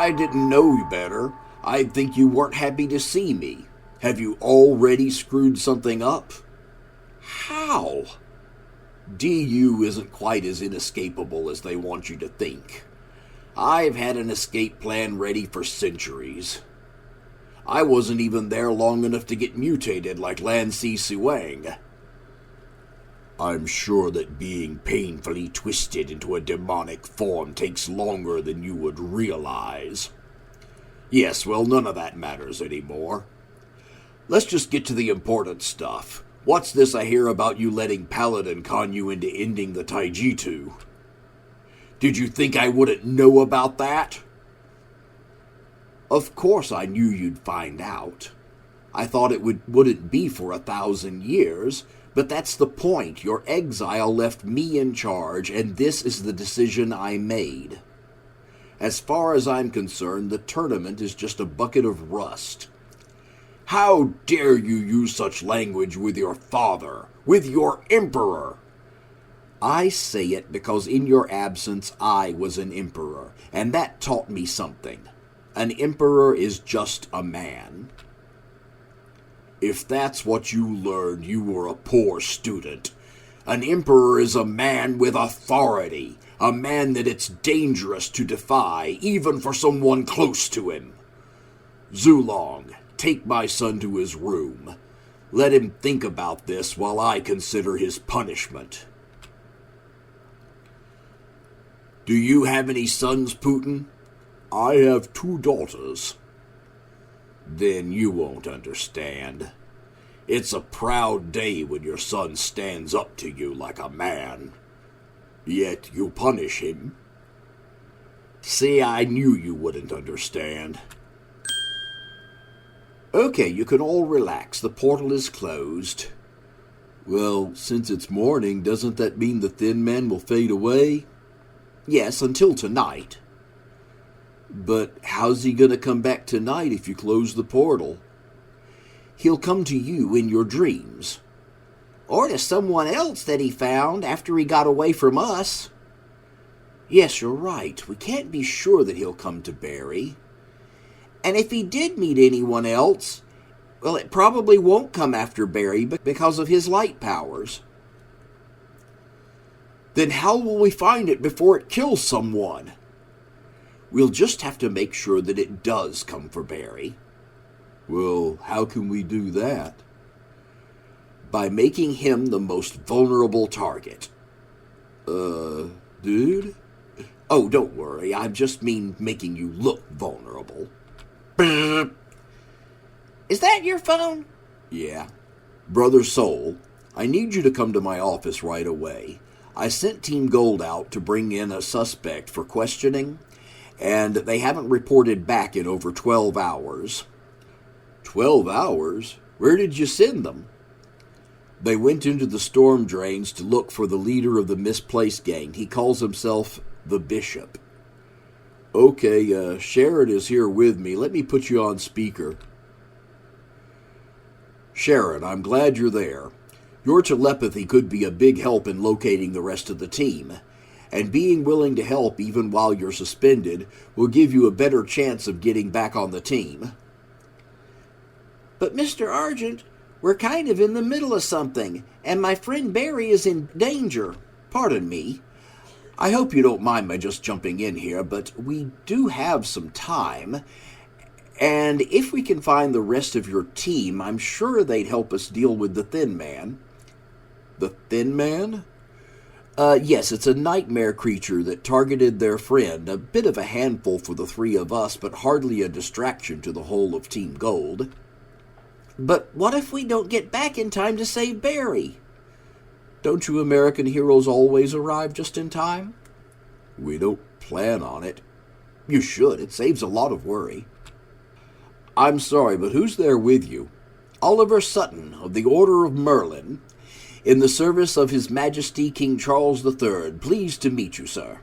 I didn't know you better, I'd think you weren't happy to see me. Have you already screwed something up? How? DU isn't quite as inescapable as they want you to think. I've had an escape plan ready for centuries. I wasn't even there long enough to get mutated like Lan Si Suang. I'm sure that being painfully twisted into a demonic form takes longer than you would realize. Yes, well, none of that matters anymore. Let's just get to the important stuff. What's this I hear about you letting Paladin con you into ending the Taijitu? Did you think I wouldn't know about that? Of course I knew you'd find out. I thought it wouldn't be for 1,000 years, but that's the point. Your exile left me in charge, and this is the decision I made. As far as I'm concerned, the tournament is just a bucket of rust. How dare you use such language with your father, with your emperor? I say it because in your absence I was an emperor, and that taught me something. An emperor is just a man. If that's what you learned, you were a poor student. An emperor is a man with authority, a man that it's dangerous to defy, even for someone close to him. Zulong, take my son to his room. Let him think about this while I consider his punishment. Do you have any sons, Putin? I have 2 daughters. Then you won't understand. It's a proud day when your son stands up to you like a man. Yet you punish him. See, I knew you wouldn't understand. Okay, you can all relax. The portal is closed. Well, since it's morning, doesn't that mean the Thin Man will fade away? Yes, until tonight. But how's he going to come back tonight if you close the portal? He'll come to you in your dreams. Or to someone else that he found after he got away from us. Yes, you're right. We can't be sure that he'll come to Barry. And if he did meet anyone else, well, it probably won't come after Barry because of his light powers. Then how will we find it before it kills someone? We'll just have to make sure that it does come for Barry. Well, how can we do that? By making him the most vulnerable target. Dude? Oh, don't worry. I just mean making you look vulnerable. Is that your phone? Yeah. Brother Soul, I need you to come to my office right away. I sent Team Gold out to bring in a suspect for questioning, and they haven't reported back in over 12 hours. 12 hours? Where did you send them? They went into the storm drains to look for the leader of the misplaced gang. He calls himself the Bishop. Okay, Sharon is here with me. Let me put you on speaker. Sharon, I'm glad you're there. Your telepathy could be a big help in locating the rest of the team, and being willing to help even while you're suspended will give you a better chance of getting back on the team. But Mr. Argent, we're kind of in the middle of something, and my friend Barry is in danger. Pardon me. I hope you don't mind my just jumping in here, but we do have some time, and if we can find the rest of your team, I'm sure they'd help us deal with the Thin Man. The Thin Man? Yes, it's a nightmare creature that targeted their friend, a bit of a handful for the 3 of us, but hardly a distraction to the whole of Team Gold. But what if we don't get back in time to save Barry? Don't you American heroes always arrive just in time? We don't plan on it. You should. It saves a lot of worry. I'm sorry, but who's there with you? Oliver Sutton of the Order of Merlin, in the service of His Majesty King Charles III. Pleased to meet you, sir.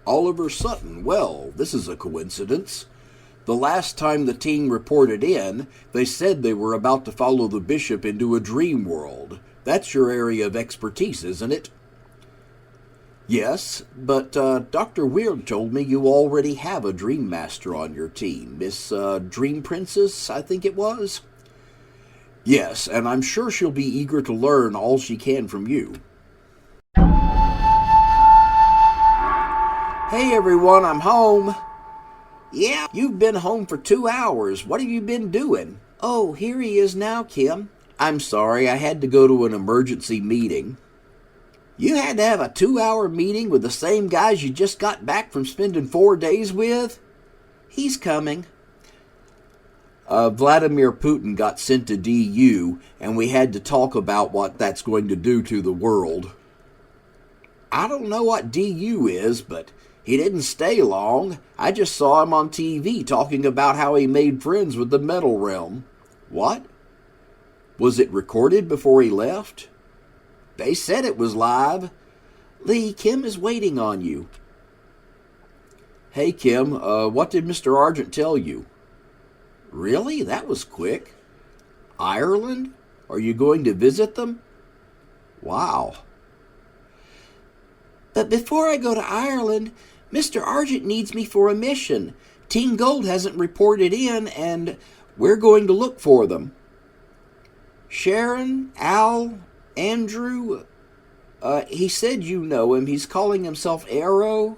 Oliver Sutton. Well, this is a coincidence. The last time the team reported in, they said they were about to follow the bishop into a dream world. That's your area of expertise, isn't it? Yes, but Dr. Weird told me you already have a Dream Master on your team. Miss Dream Princess, I think it was? Yes, and I'm sure she'll be eager to learn all she can from you. Hey everyone, I'm home. Yeah, You've been home for 2 hours. What have you been doing? oh, here he is now, Kim. I'm sorry, I had to go to an emergency meeting. You had to have a 2-hour meeting with the same guys you just got back from spending 4 days with? He's coming. Vladimir Putin got sent to DU, and we had to talk about what that's going to do to the world. I don't know what DU is, but he didn't stay long. I just saw him on TV talking about how he made friends with the metal realm. What? Was it recorded before he left? They said it was live. Lee, Kim is waiting on you. Hey, Kim, what did Mr. Argent tell you? Really? That was quick. Ireland? Are you going to visit them? Wow. But before I go to Ireland, Mr. Argent needs me for a mission. Team Gold hasn't reported in, and we're going to look for them. Sharon, Al, Andrew, he said you know him. He's calling himself Arrow.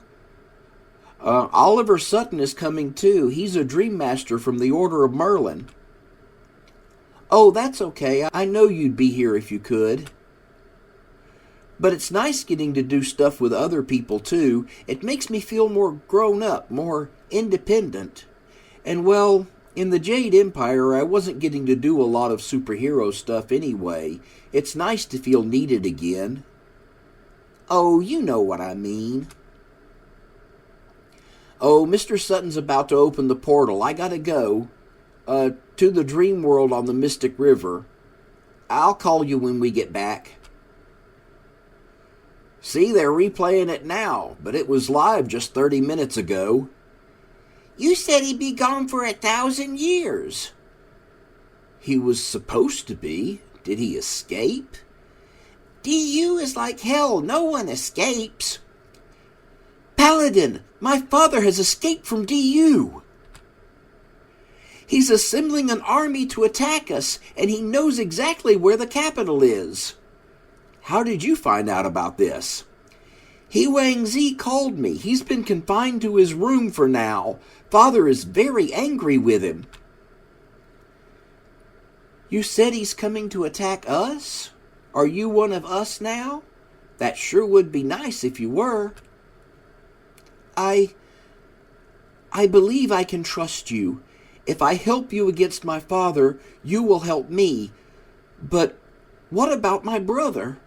Oliver Sutton is coming too. He's a Dream Master from the Order of Merlin. Oh, that's okay. I know you'd be here if you could. But it's nice getting to do stuff with other people too. It makes me feel more grown up, more independent. And well, in the Jade Empire, I wasn't getting to do a lot of superhero stuff anyway. It's nice to feel needed again. Oh, you know what I mean. Oh, Mr. Sutton's about to open the portal. I gotta go. To the dream world on the Mystic River. I'll call you when we get back. See, they're replaying it now, but it was live just 30 minutes ago. You said he'd be gone for 1,000 years. He was supposed to be. Did he escape? DU is like hell. No one escapes. Paladin, my father has escaped from DU. He's assembling an army to attack us, and he knows exactly where the capital is. How did you find out about this? He Wang Zi called me. He's been confined to his room for now. Father is very angry with him. You said he's coming to attack us? Are you one of us now? That sure would be nice if you were. I believe I can trust you. If I help you against my father, you will help me. But what about my brother?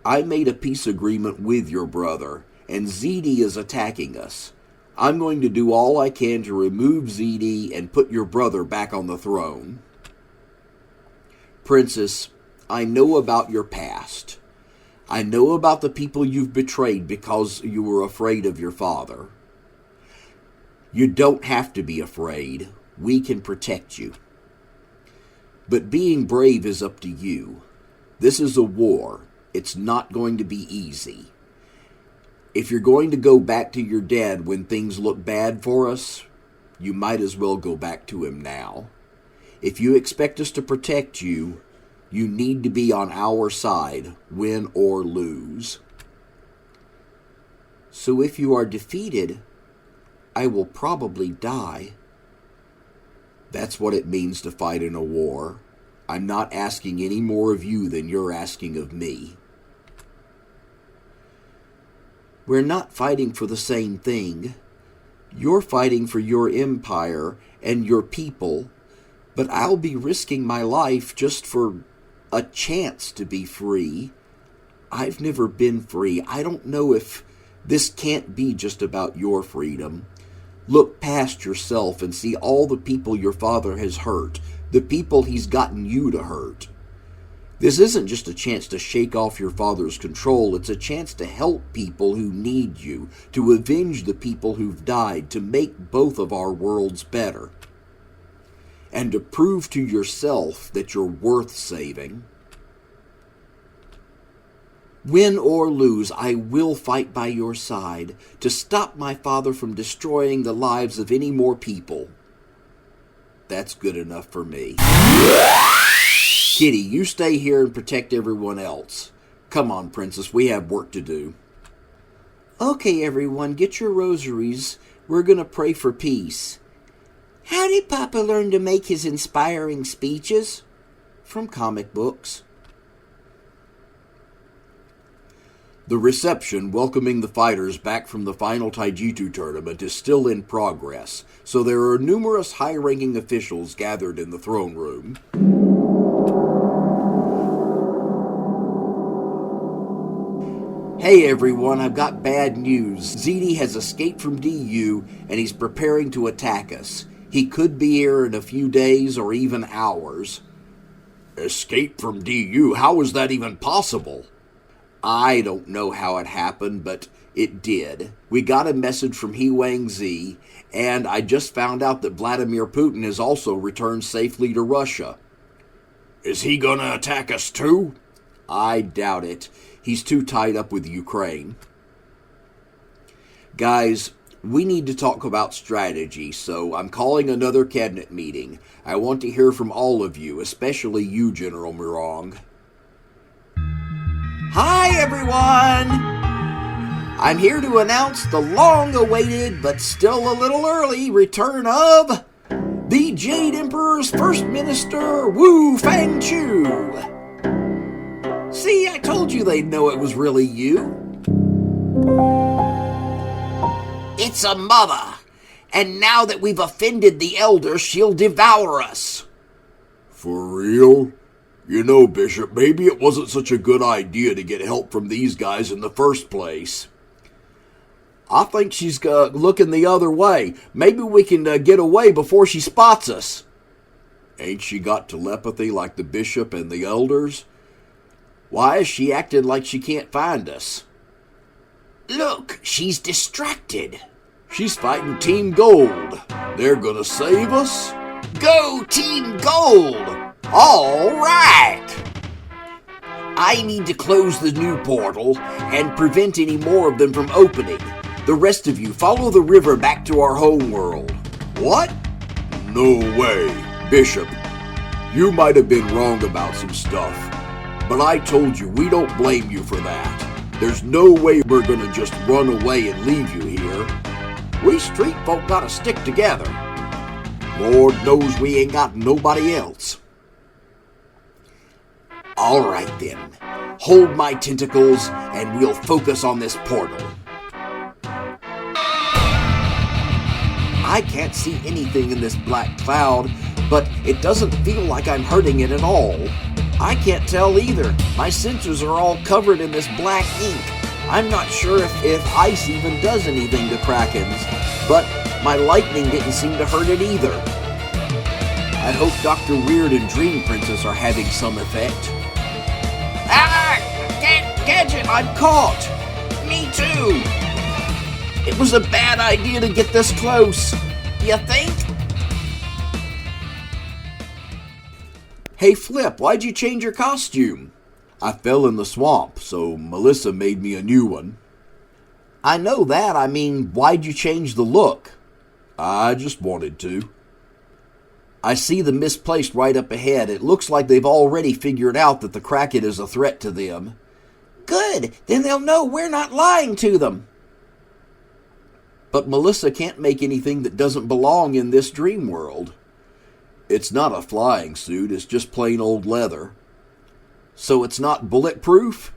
I made a peace agreement with your brother, and ZD is attacking us. I'm going to do all I can to remove ZD and put your brother back on the throne. Princess, I know about your past. I know about the people you've betrayed because you were afraid of your father. You don't have to be afraid. We can protect you. But being brave is up to you. This is a war. It's not going to be easy. If you're going to go back to your dad when things look bad for us, you might as well go back to him now. If you expect us to protect you, you need to be on our side, win or lose. So if you are defeated, I will probably die. That's what it means to fight in a war. I'm not asking any more of you than you're asking of me. We're not fighting for the same thing. You're fighting for your empire and your people, but I'll be risking my life just for a chance to be free. I've never been free. I don't know if this can't be just about your freedom. Look past yourself and see all the people your father has hurt, the people he's gotten you to hurt. This isn't just a chance to shake off your father's control. It's a chance to help people who need you, to avenge the people who've died, to make both of our worlds better, and to prove to yourself that you're worth saving. Win or lose, I will fight by your side to stop my father from destroying the lives of any more people. That's good enough for me. Kitty, you stay here and protect everyone else. Come on, Princess, we have work to do. Okay, everyone, get your rosaries. We're going to pray for peace. How did Papa learn to make his inspiring speeches? From comic books. The reception welcoming the fighters back from the final Taijutsu tournament is still in progress, so there are numerous high-ranking officials gathered in the throne room. Hey everyone, I've got bad news. ZD has escaped from DU and he's preparing to attack us. He could be here in a few days or even hours. Escape from DU? How is that even possible? I don't know how it happened, but it did. We got a message from He Wang Zi, and I just found out that Vladimir Putin has also returned safely to Russia. Is he gonna attack us too? I doubt it. He's too tied up with Ukraine. Guys, we need to talk about strategy, so I'm calling another cabinet meeting. I want to hear from all of you, especially you, General Murong. Hi, everyone! I'm here to announce the long-awaited, but still a little early, return of the Jade Emperor's First Minister, Wu Fangchu. See, I told you they'd know it was really you. It's a mother, and now that we've offended the elder, she'll devour us. For real? You know, Bishop, maybe it wasn't such a good idea to get help from these guys in the first place. I think she's looking the other way. Maybe we can get away before she spots us. Ain't she got telepathy like the bishop and the elders? Why is she acting like she can't find us? Look, she's distracted. She's fighting Team Gold. They're gonna save us? Go Team Gold! All right! I need to close the new portal and prevent any more of them from opening. The rest of you follow the river back to our home world. What? No way. Bishop, you might have been wrong about some stuff, but I told you we don't blame you for that. There's no way we're gonna just run away and leave you here. We street folk gotta stick together. Lord knows we ain't got nobody else. All right then, hold my tentacles and we'll focus on this portal. I can't see anything in this black cloud, but it doesn't feel like I'm hurting it at all. I can't tell either. My sensors are all covered in this black ink. I'm not sure if ice even does anything to Krakens, but my lightning didn't seem to hurt it either. I hope Dr. Weird and Dream Princess are having some effect. Gadget, I'm caught! Me too! It was a bad idea to get this close. You think? Hey Flip, why'd you change your costume? I fell in the swamp, so Melissa made me a new one. I know that. I mean, why'd you change the look? I just wanted to. I see the misplaced right up ahead. It looks like they've already figured out that the Kraken is a threat to them. Good, then they'll know we're not lying to them. But Melissa can't make anything that doesn't belong in this dream world. It's not a flying suit, it's just plain old leather. So it's not bulletproof?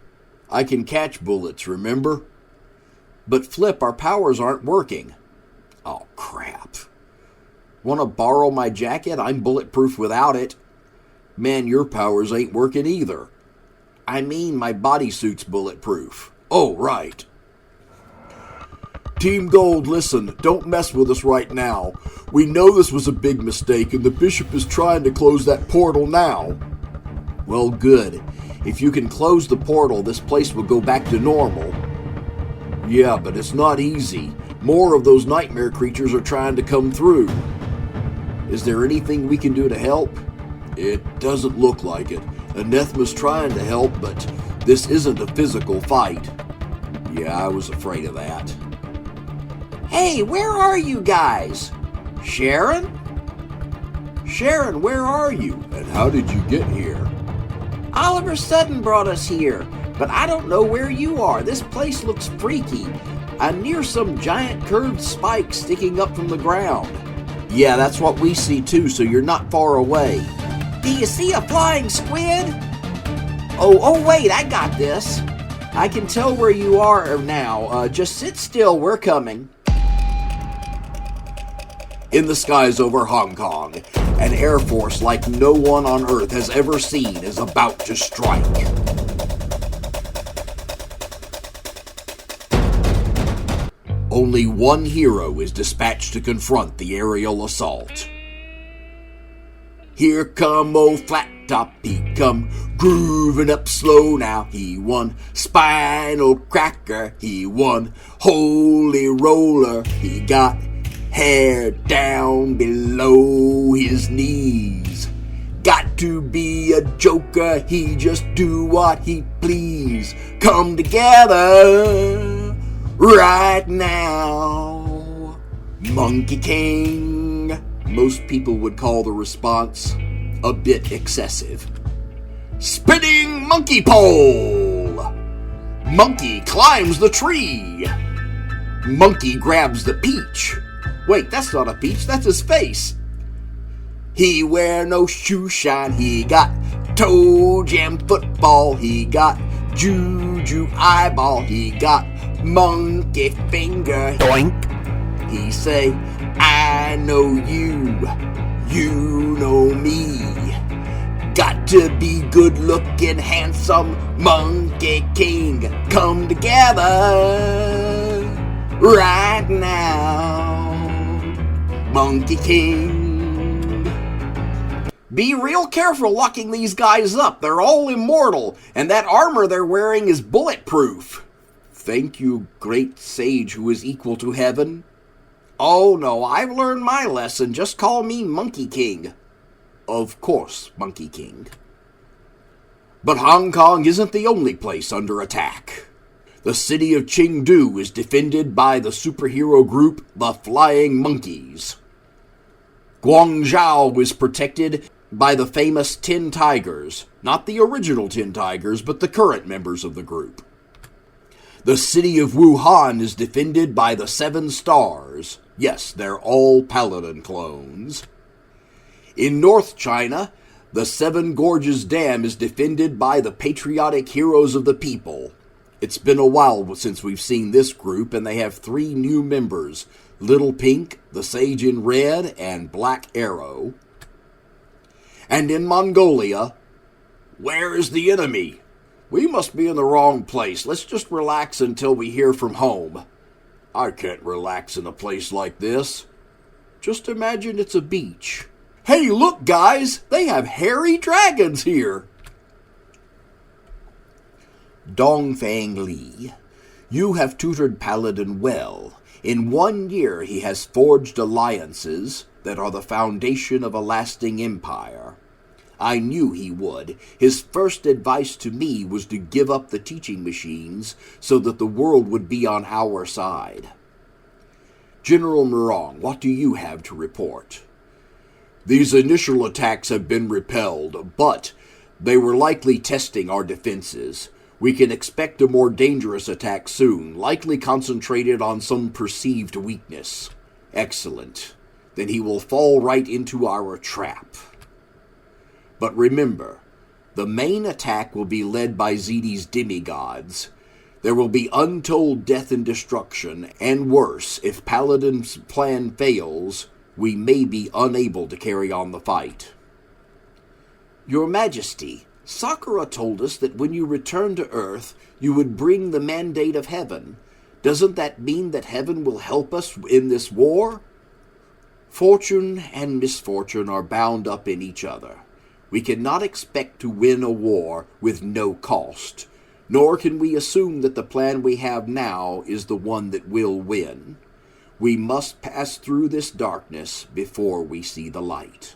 I can catch bullets, remember? But Flip, our powers aren't working. Oh, crap. Want to borrow my jacket? I'm bulletproof without it. Man, your powers ain't working either. I mean, my bodysuit's bulletproof. Oh, right. Team Gold, listen, don't mess with us right now. We know this was a big mistake, and the Bishop is trying to close that portal now. Well, good. If you can close the portal, this place will go back to normal. Yeah, but it's not easy. More of those nightmare creatures are trying to come through. Is there anything we can do to help? It doesn't look like it. Anethma's trying to help, but This isn't a physical fight. Yeah, I was afraid of that. Hey, where are you guys? Sharon? Sharon, where are you? And how did you get here? Oliver Sutton brought us here, but I don't know where you are. This place looks freaky. I'm near some giant curved spikes sticking up from the ground. Yeah, that's what we see too, so you're not far away. Do you see a flying squid? Oh, wait, I got this. I can tell where you are now. Just sit still, we're coming. In the skies over Hong Kong, an air force like no one on Earth has ever seen is about to strike. Only one hero is dispatched to confront the aerial assault. Here come old Flat Top, he come grooving up slow now. He won Spinal Cracker, he won Holy Roller, he got hair down below his knees. Got to be a joker, he just do what he please. Come together right now. Monkey King. Most people would call the response a bit excessive. Spinning monkey pole. Monkey climbs the tree. Monkey grabs the peach. Wait, that's not a peach, that's his face. He wear no shoe shine, he got toe jam football, he got juju eyeball, he got monkey finger. Doink. He say, I know you, you know me. Got to be good looking, handsome Monkey King. Come together right now. Monkey King. Be real careful locking these guys up. They're all immortal, and that armor they're wearing is bulletproof. Thank you, great sage who is equal to heaven. Oh no, I've learned my lesson. Just call me Monkey King. Of course, Monkey King. But Hong Kong isn't the only place under attack. The city of Chengdu is defended by the superhero group the Flying Monkeys. Guangzhou is protected by the famous Tin Tigers, not the original Tin Tigers, but the current members of the group. The city of Wuhan is defended by the Seven Stars. Yes, they're all Paladin clones. In North China, the Seven Gorges Dam is defended by the patriotic heroes of the people. It's been a while since we've seen this group, and they have 3 new members: Little Pink, the Sage in Red, and Black Arrow. And in Mongolia, where is the enemy? We must be in the wrong place. Let's just relax until we hear from home. I can't relax in a place like this. Just imagine it's a beach. Hey, look, guys! They have hairy dragons here! Dongfang Li, you have tutored Paladin well. In 1 year he has forged alliances that are the foundation of a lasting empire. I knew he would. His first advice to me was to give up the teaching machines so that the world would be on our side. General Murong, what do you have to report? These initial attacks have been repelled, but they were likely testing our defenses. We can expect a more dangerous attack soon, likely concentrated on some perceived weakness. Excellent. Then he will fall right into our trap. But remember, the main attack will be led by Zidi's demigods. There will be untold death and destruction, and worse, if Paladin's plan fails, we may be unable to carry on the fight. Your Majesty, Sakura told us that when you return to Earth, you would bring the mandate of heaven. Doesn't that mean that heaven will help us in this war? Fortune and misfortune are bound up in each other. We cannot expect to win a war with no cost, nor can we assume that the plan we have now is the one that will win. We must pass through this darkness before we see the light.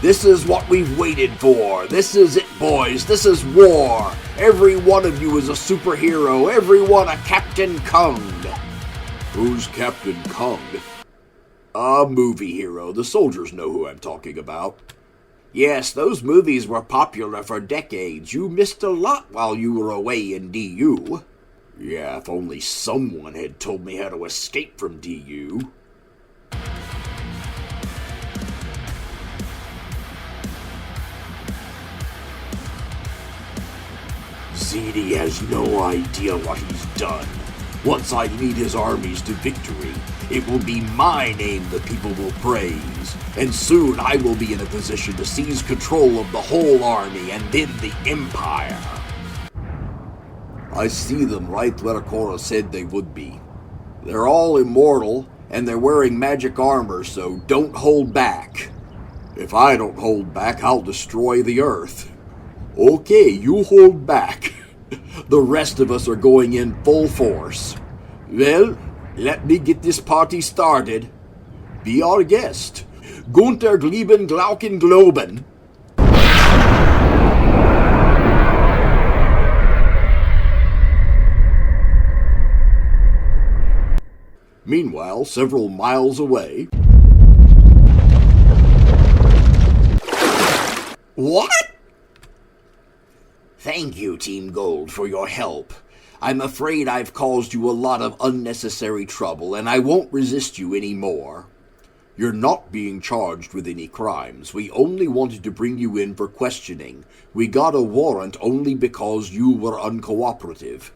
This is what we've waited for. This is it, boys. This is war. Every one of you is a superhero. Everyone a Captain Kung. Who's Captain Kung? A movie hero. The soldiers know who I'm talking about. Yes, those movies were popular for decades. You missed a lot while you were away in DU. Yeah, if only someone had told me how to escape from DU. ZD has no idea what he's done. Once I lead his armies to victory, it will be my name that people will praise, and soon I will be in a position to seize control of the whole army and then the Empire. I see them right where Korra said they would be. They're all immortal, and they're wearing magic armor, so don't hold back. If I don't hold back, I'll destroy the Earth. Okay, you hold back. The rest of us are going in full force. Well, let me get this party started. Be our guest. Gunther Gleben Glauken Globen. Meanwhile, several miles away... What? Thank you, Team Gold, for your help. I'm afraid I've caused you a lot of unnecessary trouble, and I won't resist you anymore. You're not being charged with any crimes. We only wanted to bring you in for questioning. We got a warrant only because you were uncooperative.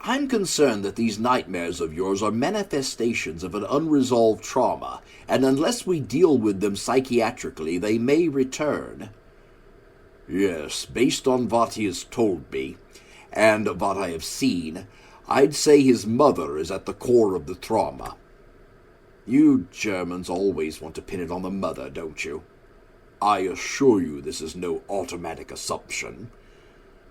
I'm concerned that these nightmares of yours are manifestations of an unresolved trauma, and unless we deal with them psychiatrically, they may return. Yes, based on what he has told me, and what I have seen, I'd say his mother is at the core of the trauma. You Germans always want to pin it on the mother, don't you? I assure you this is no automatic assumption.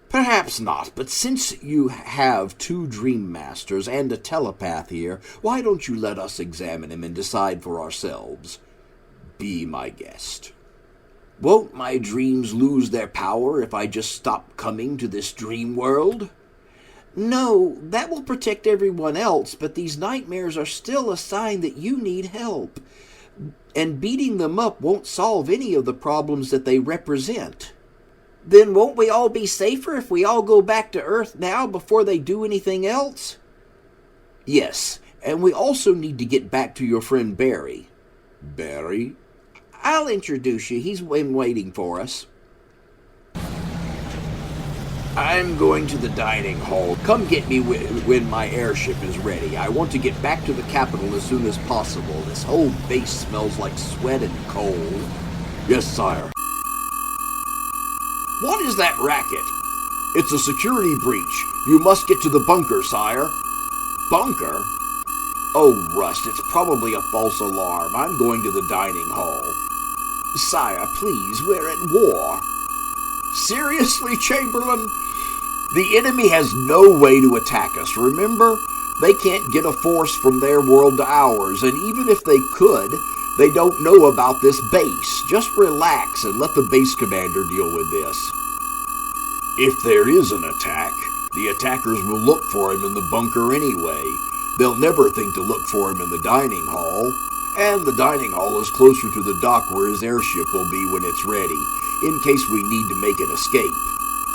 Perhaps not, but since you have 2 Dream Masters and a telepath here, why don't you let us examine him and decide for ourselves? Be my guest. Won't my dreams lose their power if I just stop coming to this dream world? No, that will protect everyone else, but these nightmares are still a sign that you need help. And beating them up won't solve any of the problems that they represent. Then won't we all be safer if we all go back to Earth now before they do anything else? Yes, and we also need to get back to your friend Barry. Barry? I'll introduce you. He's been waiting for us. I'm going to the dining hall. Come get me when my airship is ready. I want to get back to the capital as soon as possible. This whole base smells like sweat and coal. Yes, sire. What is that racket? It's a security breach. You must get to the bunker, sire. Bunker? Oh, Rust, it's probably a false alarm. I'm going to the dining hall. Sire, please, we're at war. Seriously, Chamberlain? The enemy has no way to attack us, remember? They can't get a force from their world to ours, and even if they could, they don't know about this base. Just relax and let the base commander deal with this. If there is an attack, the attackers will look for him in the bunker anyway. They'll never think to look for him in the dining hall. And the dining hall is closer to the dock where his airship will be when it's ready, in case we need to make an escape.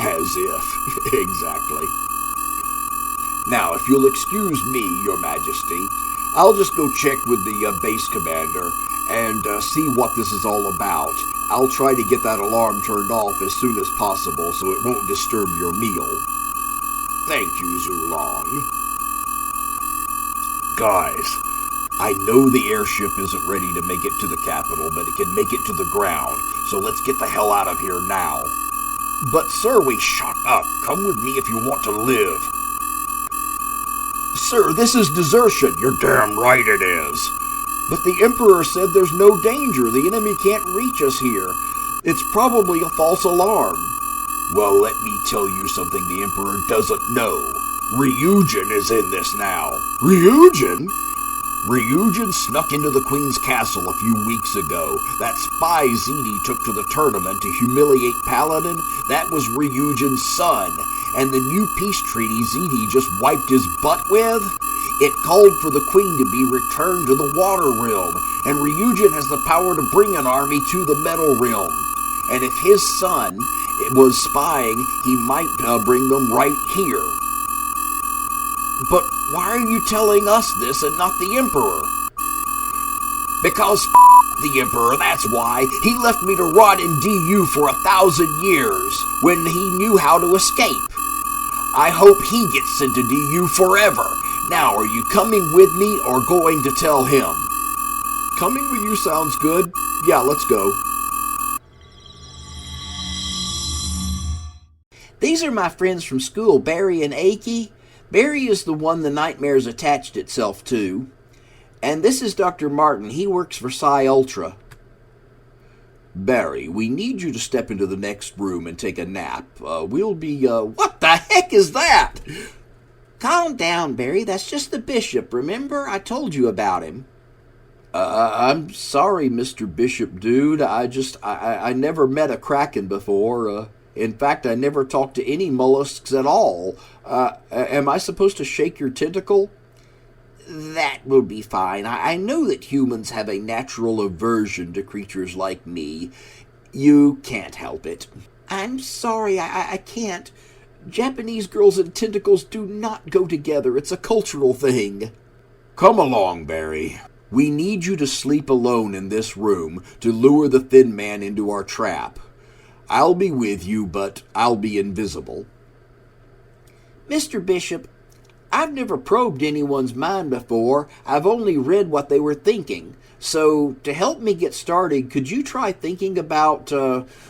As if. Exactly. Now, if you'll excuse me, Your Majesty, I'll just go check with the base commander and see what this is all about. I'll try to get that alarm turned off as soon as possible so it won't disturb your meal. Thank you, Zulong. Guys, I know the airship isn't ready to make it to the capital, but it can make it to the ground, so let's get the hell out of here now. But sir, shut up. Come with me if you want to live. Sir, this is desertion. You're damn right it is. But the Emperor said there's no danger. The enemy can't reach us here. It's probably a false alarm. Well, let me tell you something the Emperor doesn't know. Ryujin is in this now. Ryujin? Ryujin snuck into the Queen's castle a few weeks ago. That spy Ziti took to the tournament to humiliate Paladin, that was Ryujin's son. And the new peace treaty Ziti just wiped his butt with? It called for the Queen to be returned to the Water Realm, and Ryujin has the power to bring an army to the Metal Realm. And if his son was spying, he might bring them right here. But why are you telling us this and not the Emperor? Because the Emperor, that's why. He left me to rot in DU for 1,000 years when he knew how to escape. I hope he gets sent to DU forever. Now, are you coming with me or going to tell him? Coming with you sounds good. Yeah, let's go. These are my friends from school, Barry and Aki. Barry is the one the nightmares attached itself to. And this is Dr. Martin. He works for Psi Ultra. Barry, we need you to step into the next room and take a nap. We'll be, What the heck is that? Calm down, Barry. That's just the bishop. Remember? I told you about him. I'm sorry, Mr. Bishop Dude. I never met a Kraken before. In fact, I never talked to any mollusks at all. Am I supposed to shake your tentacle? That will be fine. I know that humans have a natural aversion to creatures like me. You can't help it. I'm sorry, I can't. Japanese girls and tentacles do not go together. It's a cultural thing. Come along, Barry. We need you to sleep alone in this room to lure the Thin Man into our trap. I'll be with you, but I'll be invisible. Mr. Bishop, I've never probed anyone's mind before. I've only read what they were thinking. So, to help me get started, could you try thinking about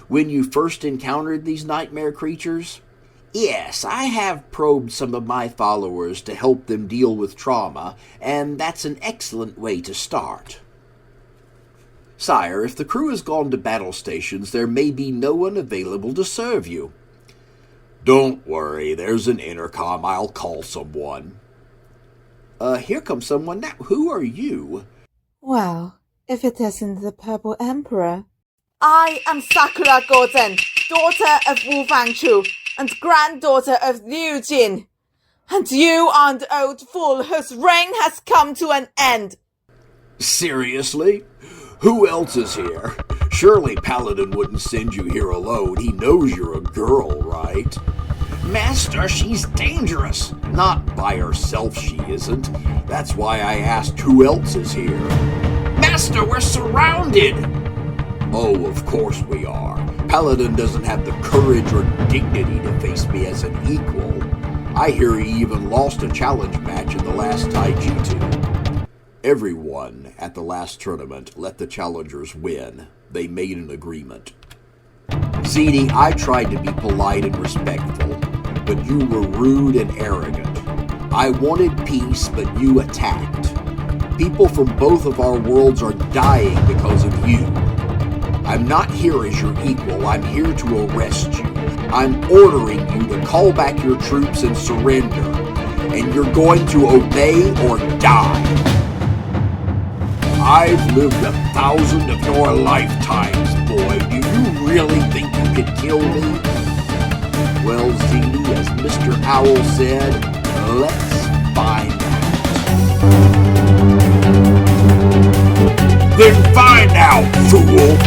when you first encountered these nightmare creatures? Yes, I have probed some of my followers to help them deal with trauma, and that's an excellent way to start. Sire, if the crew has gone to battle stations, there may be no one available to serve you. Don't worry, there's an intercom. I'll call someone. Here comes someone now. Who are you? Well, if it isn't the Purple Emperor. I am Sakura Goten, daughter of Wu Fangchu and granddaughter of Liu Jin. And you are the old fool whose reign has come to an end. Seriously? Who else is here? Surely Paladin wouldn't send you here alone. He knows you're a girl, right? Master, she's dangerous. Not by herself, she isn't. That's why I asked who else is here. Master, we're surrounded. Oh, of course we are. Paladin doesn't have the courage or dignity to face me as an equal. I hear he even lost a challenge match in the last Taiji-2. Everyone at the last tournament let the challengers win. They made an agreement. Ziti, I tried to be polite and respectful, but you were rude and arrogant. I wanted peace, but you attacked. People from both of our worlds are dying because of you. I'm not here as your equal. I'm here to arrest you. I'm ordering you to call back your troops and surrender. And you're going to obey or die. I've lived 1,000 of your lifetimes, boy. Do you really think you could kill me? Well, Ziti, as Mr. Owl said, let's find out. Then find out, fool!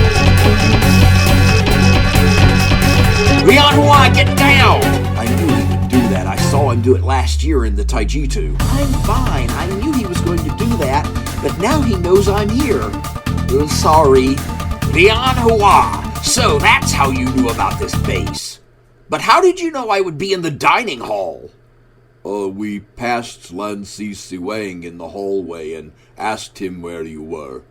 Lianhua, get down! I knew he would do that. I saw him do it last year in the Taiji-2. I'm fine. I knew he was going to do that, but now he knows I'm here. Sorry. Lianhua! So that's how you knew about this base. But how did you know I would be in the dining hall? We passed Lan Si Siwang in the hallway and asked him where you were.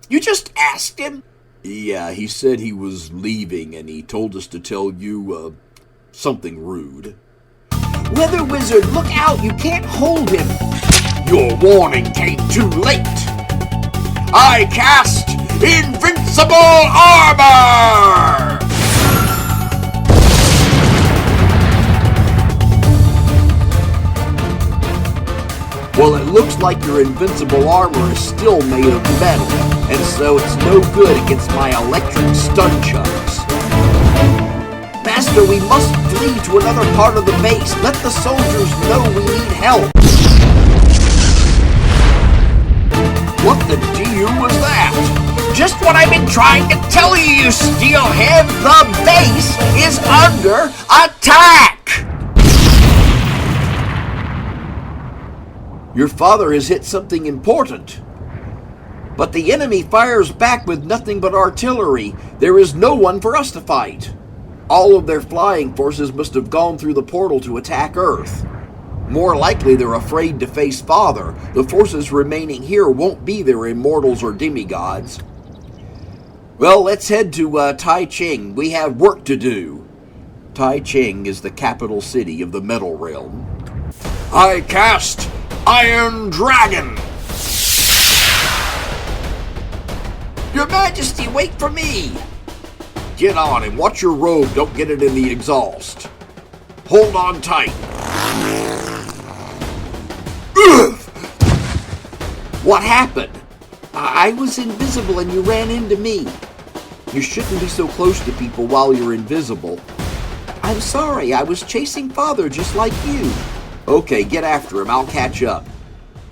You just asked him? Yeah, he said he was leaving and he told us to tell you, something rude. Weather Wizard, look out! You can't hold him! Your warning came too late! I cast Invincible Armor! Well, it looks like your invincible armor is still made of metal, and so it's no good against my electric stun chucks. Master, we must flee to another part of the base. Let the soldiers know we need help. What the DU was that? Just what I've been trying to tell you, you steelhead! The base is under attack! Your father has hit something important. But the enemy fires back with nothing but artillery. There is no one for us to fight. All of their flying forces must have gone through the portal to attack Earth. More likely they're afraid to face Father. The forces remaining here won't be their immortals or demigods. Well, let's head to Tai Ching. We have work to do. Tai Ching is the capital city of the Metal Realm. I cast Iron Dragon! Your Majesty, wait for me! Get on and watch your robe don't get it in the exhaust. Hold on tight. Ugh! What happened? I was invisible and you ran into me. You shouldn't be so close to people while you're invisible. I'm sorry, I was chasing Father just like you. Okay, get after him, I'll catch up.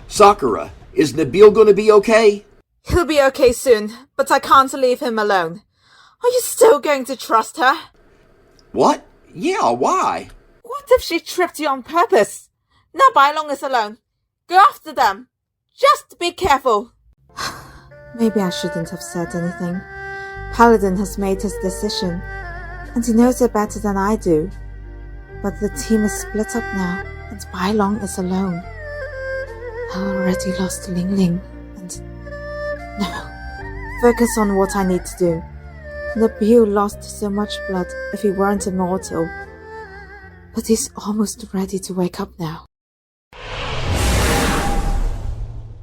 Sakura, is Nabil gonna be okay? He'll be okay soon, but I can't leave him alone. Are you still going to trust her? What? Yeah, why? What if she tripped you on purpose? Now Bailong is alone. Go after them. Just be careful. Maybe I shouldn't have said anything. Paladin has made his decision, and he knows it better than I do. But the team is split up now, and Bailong is alone. I already lost Ling Ling, and... No. Focus on what I need to do. Nabil lost so much blood if he weren't immortal. But he's almost ready to wake up now.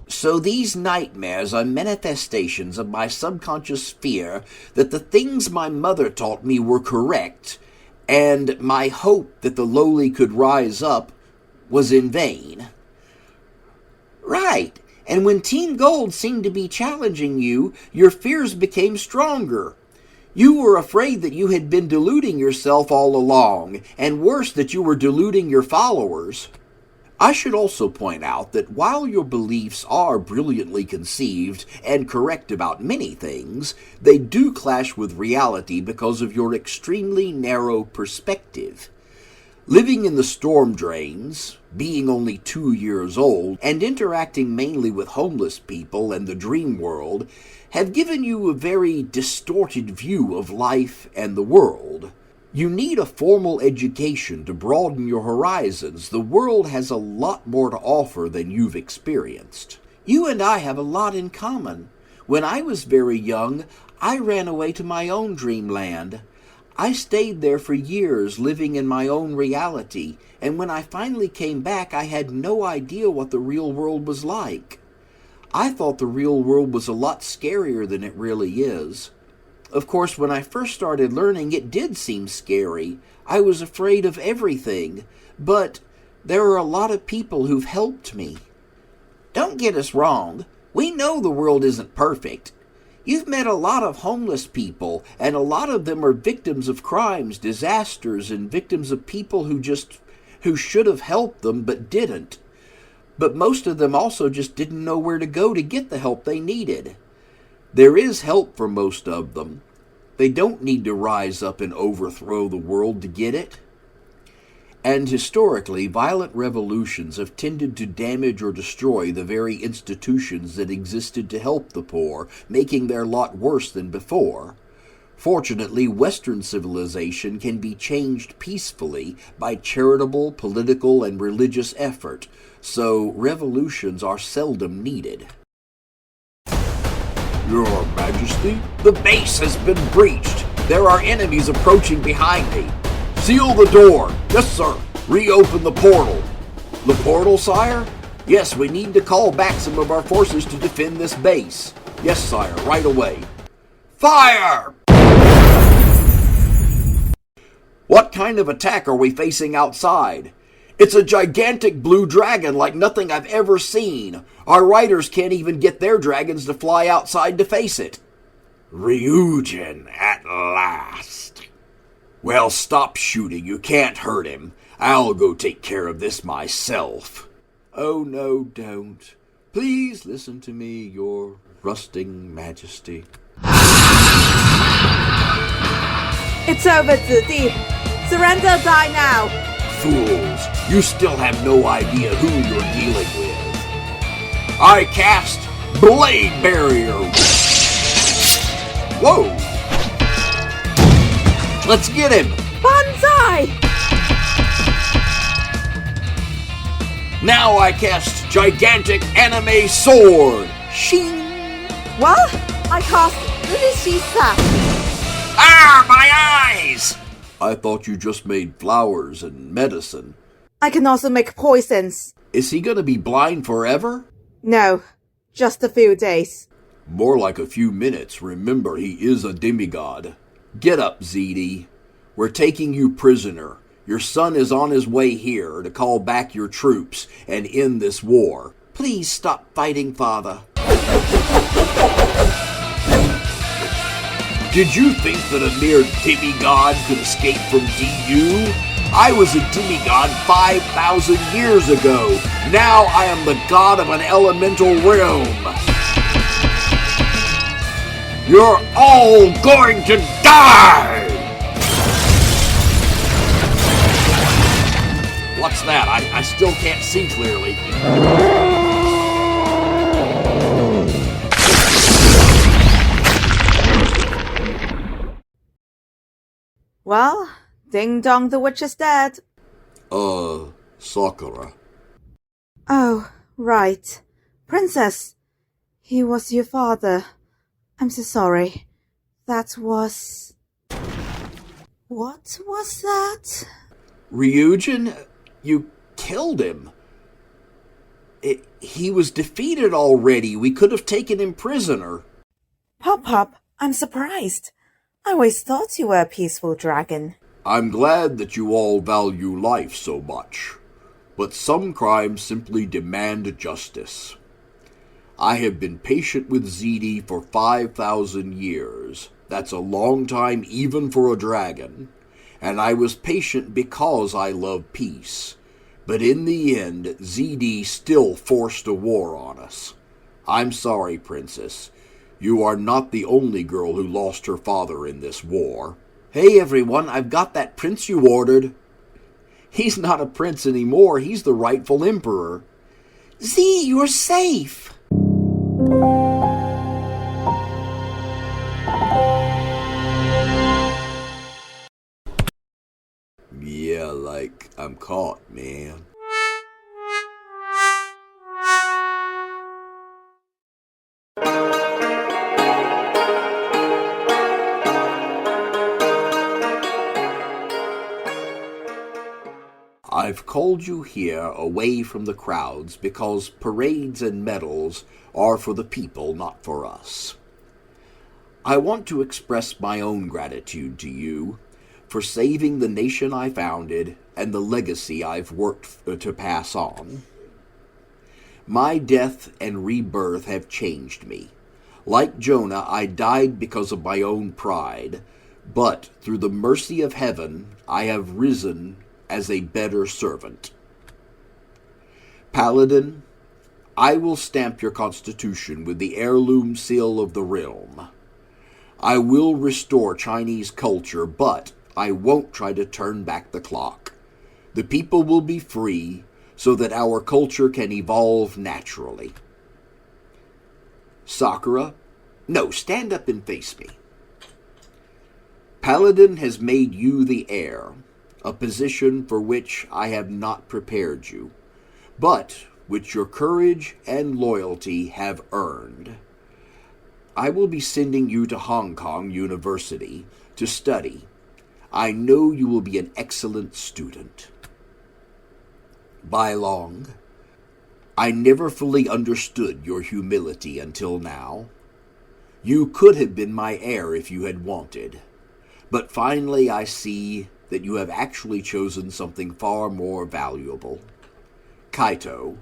So these nightmares are manifestations of my subconscious fear that the things my mother taught me were correct, and my hope that the lowly could rise up was in vain. Right, and when Team Gold seemed to be challenging you, your fears became stronger. You were afraid that you had been deluding yourself all along, and worse, that you were deluding your followers. I should also point out that while your beliefs are brilliantly conceived and correct about many things, they do clash with reality because of your extremely narrow perspective. Living in the storm drains, being only 2 years old, and interacting mainly with homeless people and the dream world have given you a very distorted view of life and the world. You need a formal education to broaden your horizons. The world has a lot more to offer than you've experienced. You and I have a lot in common. When I was very young, I ran away to my own dreamland. I stayed there for years, living in my own reality, and when I finally came back, I had no idea what the real world was like. I thought the real world was a lot scarier than it really is. Of course, when I first started learning, it did seem scary. I was afraid of everything, but there are a lot of people who've helped me. Don't get us wrong. We know the world isn't perfect. You've met a lot of homeless people, and a lot of them are victims of crimes, disasters, and victims of people who should have helped them but didn't. But most of them also just didn't know where to go to get the help they needed. There is help for most of them. They don't need to rise up and overthrow the world to get it. And historically, violent revolutions have tended to damage or destroy the very institutions that existed to help the poor, making their lot worse than before. Fortunately, Western civilization can be changed peacefully by charitable, political, and religious effort, so revolutions are seldom needed. Your Majesty, the base has been breached. There are enemies approaching behind me. Seal the door. Yes, sir. Reopen the portal. The portal, sire? Yes, we need to call back some of our forces to defend this base. Yes, sire, right away. Fire! What kind of attack are we facing outside? It's a gigantic blue dragon like nothing I've ever seen. Our riders can't even get their dragons to fly outside to face it. Ryujin, at last. Well, stop shooting. You can't hurt him. I'll go take care of this myself. Oh, no, don't. Please listen to me, your rusting majesty. It's over, Zidi. Surrender or die now. Fools, you still have no idea who you're dealing with. I cast Blade Barrier. Whoa! Let's get him! Banzai! Now I cast Gigantic Anime Sword. Shing! Well, I cast Urishisa. Ah, my eyes! I thought you just made flowers and medicine. I can also make poisons. Is he gonna be blind forever? No, just a few days. More like a few minutes. Remember, he is a demigod. Get up, ZD. We're taking you prisoner. Your son is on his way here to call back your troops and end this war. Please stop fighting, Father. Did you think that a mere demigod could escape from DU? I was a demigod 5,000 years ago. Now I am the god of an elemental realm. You're all going to die! What's that? I still can't see clearly. Well, ding dong, the witch is dead. Sakura. Oh, right. Princess, he was your father. I'm so sorry. That was... What was that? Ryujin, you killed him. He was defeated already. We could have taken him prisoner. Pop, I'm surprised. I always thought you were a peaceful dragon. I'm glad that you all value life so much, but some crimes simply demand justice. I have been patient with ZD for 5,000 years. That's a long time even for a dragon. And I was patient because I love peace. But in the end, ZD still forced a war on us. I'm sorry, Princess. You are not the only girl who lost her father in this war. Hey, everyone, I've got that prince you ordered. He's not a prince anymore. He's the rightful emperor. Z, you're safe. Yeah, like I'm caught, man. I've called you here away from the crowds because parades and medals are for the people, not for us. I want to express my own gratitude to you for saving the nation I founded and the legacy I've worked to pass on. My death and rebirth have changed me. Like Jonah, I died because of my own pride, but through the mercy of heaven, I have risen as a better servant. Paladin, I will stamp your constitution with the heirloom seal of the realm. I will restore Chinese culture, but I won't try to turn back the clock. The people will be free so that our culture can evolve naturally. Sakura, no, stand up and face me. Paladin has made you the heir, a position for which I have not prepared you, but which your courage and loyalty have earned. I will be sending you to Hong Kong University to study. I know you will be an excellent student. Bai Long, I never fully understood your humility until now. You could have been my heir if you had wanted, but finally I see that you have actually chosen something far more valuable. Kaito,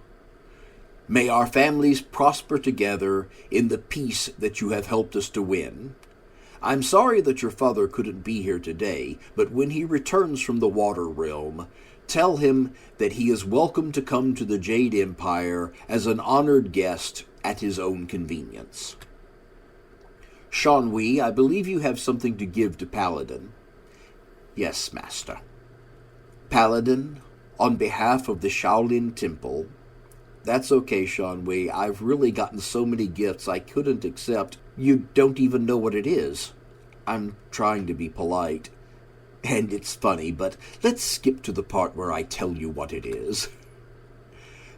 may our families prosper together in the peace that you have helped us to win. I'm sorry that your father couldn't be here today, but when he returns from the Water Realm, tell him that he is welcome to come to the Jade Empire as an honored guest at his own convenience. Shanhui, I believe you have something to give to Paladin. Yes, Master. Paladin, on behalf of the Shaolin Temple. That's okay, Shanhui. I've really gotten so many gifts I couldn't accept. You don't even know what it is. I'm trying to be polite. And it's funny, but let's skip to the part where I tell you what it is.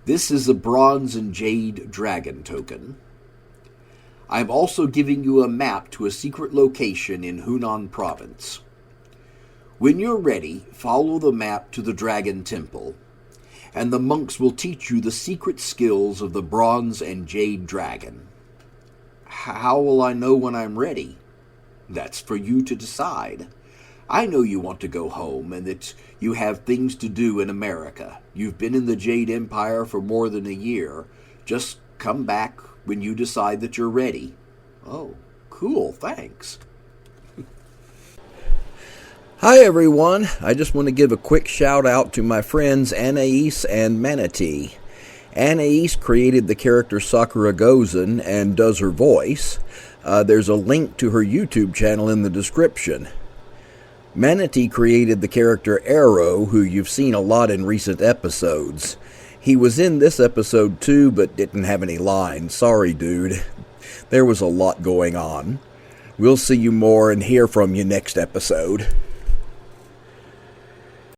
This is a bronze and jade dragon token. I'm also giving you a map to a secret location in Hunan Province. When you're ready, follow the map to the Dragon Temple, and the monks will teach you the secret skills of the bronze and jade dragon. How will I know when I'm ready? That's for you to decide. I know you want to go home and that you have things to do in America. You've been in the Jade Empire for more than a year. Just come back when you decide that you're ready. Oh, cool, thanks. Hi everyone, I just want to give a quick shout out to my friends Anais and Manatee. Anais created the character Sakura Gozen and does her voice. There's a link to her YouTube channel in the description. Manatee created the character Arrow, who you've seen a lot in recent episodes. He was in this episode too, but didn't have any lines. Sorry, dude. There was a lot going on. We'll see you more and hear from you next episode.